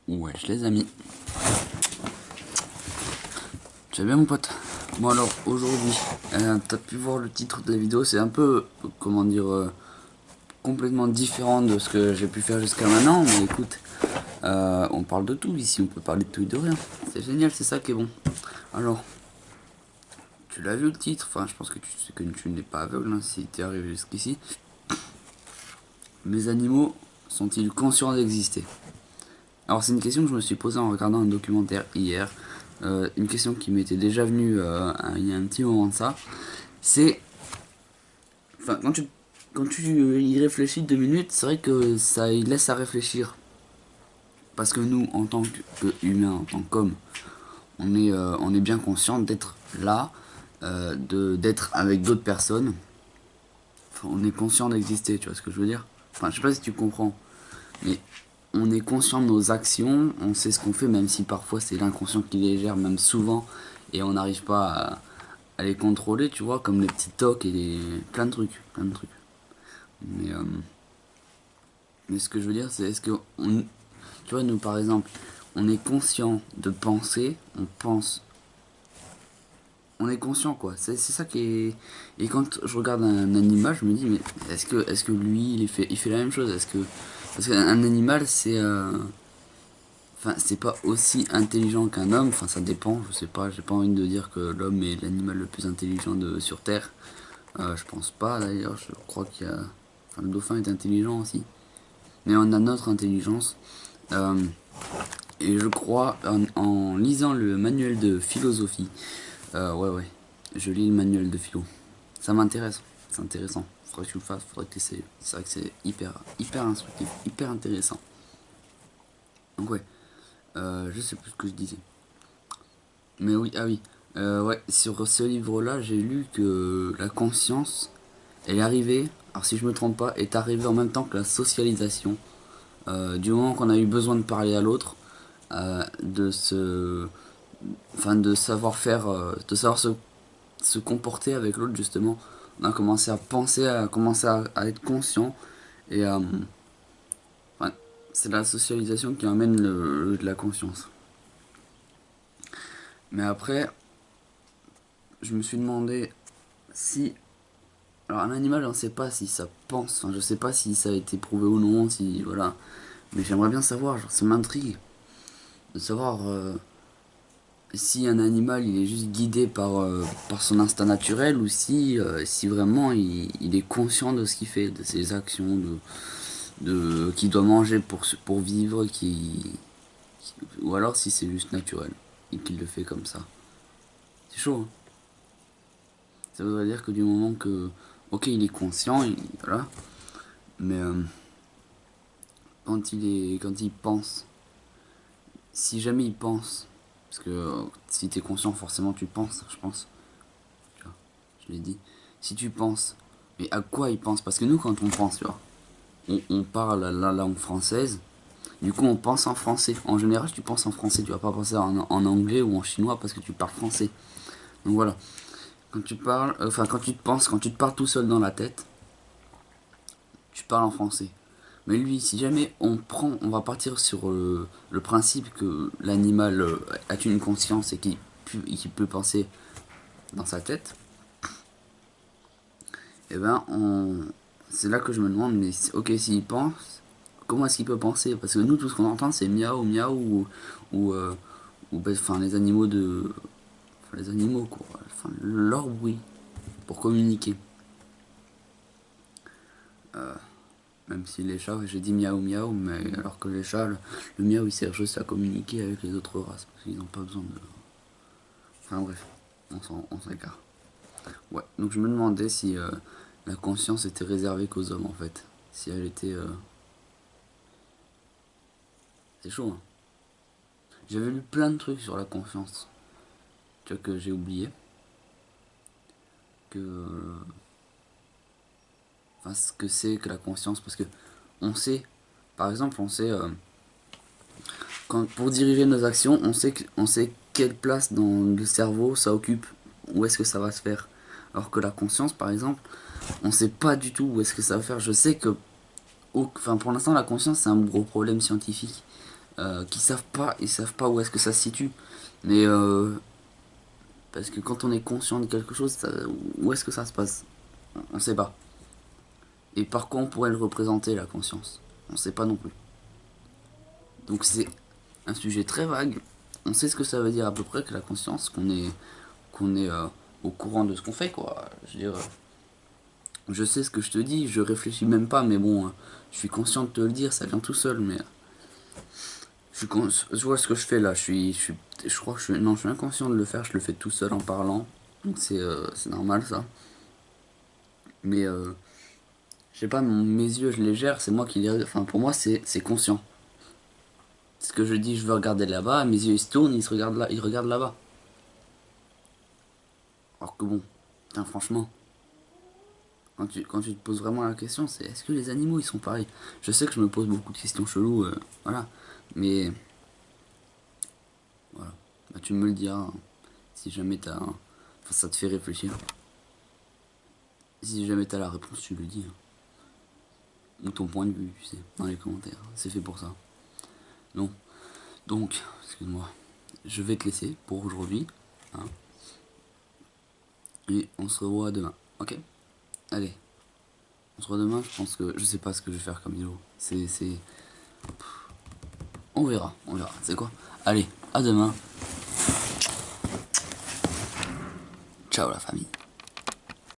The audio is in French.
Wesh les amis, tu vas bien mon pote? Bon alors aujourd'hui, t'as pu voir le titre de la vidéo, c'est un peu, comment dire, complètement différent de ce que j'ai pu faire jusqu'à maintenant, mais écoute, on parle de tout ici, on peut parler de tout et de rien, c'est génial, c'est ça qui est bon. Alors, tu l'as vu le titre, enfin je pense que tu sais que tu n'es pas aveugle hein, si t'es arrivé jusqu'ici. Mes animaux sont-ils conscients d'exister? Alors c'est une question que je me suis posée en regardant un documentaire hier. Une question qui m'était déjà venue il y a un petit moment de ça. C'est, enfin quand tu y réfléchis 2 minutes, c'est vrai que ça y laisse à réfléchir. Parce que nous, en tant qu'humains, en tant qu'hommes, on est bien conscient d'être là, d'être avec d'autres personnes. Enfin, on est conscient d'exister, tu vois ce que je veux dire? Enfin, je sais pas si tu comprends, mais on est conscient de nos actions, on sait ce qu'on fait, même si parfois c'est l'inconscient qui les gère, même souvent, et on n'arrive pas à les contrôler, tu vois, comme les petits tocs et plein de trucs, plein de trucs. Mais, euh, mais ce que je veux dire, c'est est-ce que, tu vois, nous par exemple, on est conscient de penser, on pense, on est conscient quoi, c'est ça qui est. Et quand je regarde un animal, je me dis, mais est-ce que lui, il fait la même chose? Parce qu'un animal, enfin, c'est pas aussi intelligent qu'un homme, enfin ça dépend, je sais pas, j'ai pas envie de dire que l'homme est l'animal le plus intelligent sur Terre. Je pense pas d'ailleurs, je crois qu'il y a. Enfin, le dauphin est intelligent aussi. Mais on a notre intelligence. Euh, et je crois, en lisant le manuel de philosophie, ouais, je lis le manuel de philo. Ça m'intéresse, c'est intéressant. Faudrait que tu le fasses, faudrait que tu essayes. C'est vrai que c'est hyper instructif, hyper intéressant. Donc ouais, je sais plus ce que je disais. Mais oui, ah oui. Ouais, sur ce livre-là, j'ai lu que la conscience, elle est arrivée, alors si je me trompe pas, est arrivée en même temps que la socialisation. Du moment qu'on a eu besoin de parler à l'autre, enfin de savoir faire, de savoir se comporter avec l'autre justement, on a commencé à penser, à commencer à être conscient et ouais, c'est la socialisation qui amène de la conscience. Mais après, je me suis demandé si. Alors un animal, on ne sait pas si ça pense, enfin, je sais pas si ça a été prouvé ou non, si voilà. Mais j'aimerais bien savoir, genre, ça m'intrigue de savoir si un animal il est juste guidé par son instinct naturel ou si vraiment il est conscient de ce qu'il fait, de ses actions, qu'il doit manger pour vivre, ou alors si c'est juste naturel et qu'il le fait comme ça. C'est chaud, hein. Ça voudrait dire que du moment que, ok, il est conscient, voilà, mais quand il pense, si jamais il pense, parce que si t'es conscient, forcément tu penses, je pense, tu vois, je l'ai dit. Si tu penses, mais à quoi il pense? Parce que nous, quand on pense, tu vois, on parle la langue française, du coup on pense en français. En général, tu penses en français, tu vas pas penser en anglais ou en chinois parce que tu parles français. Donc voilà, quand tu parles, enfin quand tu te penses, quand tu te parles tout seul dans la tête, tu parles en français. Mais lui, si jamais on va partir sur le principe que l'animal a une conscience et qu'il peut penser dans sa tête, et ben c'est là que je me demande, mais ok, s'il pense, comment est-ce qu'il peut penser? Parce que nous, tout ce qu'on entend, c'est miaou, miaou, ou, euh, enfin, les animaux, quoi. Enfin, leur bruit pour communiquer. Même si les chats, j'ai dit miaou miaou, mais alors que les chats, le miaou il sert juste à communiquer avec les autres races, parce qu'ils n'ont pas besoin de. Enfin bref, on s'écarte. Ouais, donc je me demandais si la conscience était réservée qu'aux hommes en fait. Si elle était. C'est chaud, hein. J'avais lu plein de trucs sur la conscience, tu vois, que j'ai oublié. Que. Enfin, ce que c'est que la conscience, parce que on sait, par exemple, on sait. Pour diriger nos actions, on sait quelle place dans le cerveau ça occupe, où est-ce que ça va se faire. Alors que la conscience, par exemple, on sait pas du tout où est-ce que ça va faire. Je sais que, enfin, pour l'instant, la conscience c'est un gros problème scientifique. ils savent pas où est-ce que ça se situe. Mais parce que quand on est conscient de quelque chose, où est-ce que ça se passe? On sait pas. Et par quoi on pourrait le représenter, la conscience? On sait pas non plus. Donc c'est un sujet très vague. On sait ce que ça veut dire à peu près que la conscience, qu'on est au courant de ce qu'on fait, quoi. Je veux dire, je sais ce que je te dis, je réfléchis même pas, mais bon, je suis conscient de te le dire, ça vient tout seul, mais je vois ce que je fais là, je crois que non, je suis inconscient de le faire, je le fais tout seul en parlant, donc c'est normal ça. Mais je sais pas, mes yeux je les gère, c'est moi qui les, enfin pour moi c'est conscient. Ce que je dis, je veux regarder là-bas, mes yeux ils se tournent, ils se regardent là, ils regardent là-bas. Alors que bon, putain, franchement, quand tu te poses vraiment la question, c'est est-ce que les animaux ils sont pareils? Je sais que je me pose beaucoup de questions cheloues, voilà, mais voilà, bah, tu me le diras hein, si jamais enfin, ça te fait réfléchir. Si jamais t'as la réponse, tu le dis. Hein. Ou ton point de vue, tu sais, dans les commentaires. C'est fait pour ça. Non. Donc, excuse-moi, je vais te laisser pour aujourd'hui. Hein, et on se revoit demain. Ok? Allez, on se revoit demain. Je pense que je sais pas ce que je vais faire comme vidéo. On verra, on verra. C'est quoi? Allez, à demain. Ciao la famille.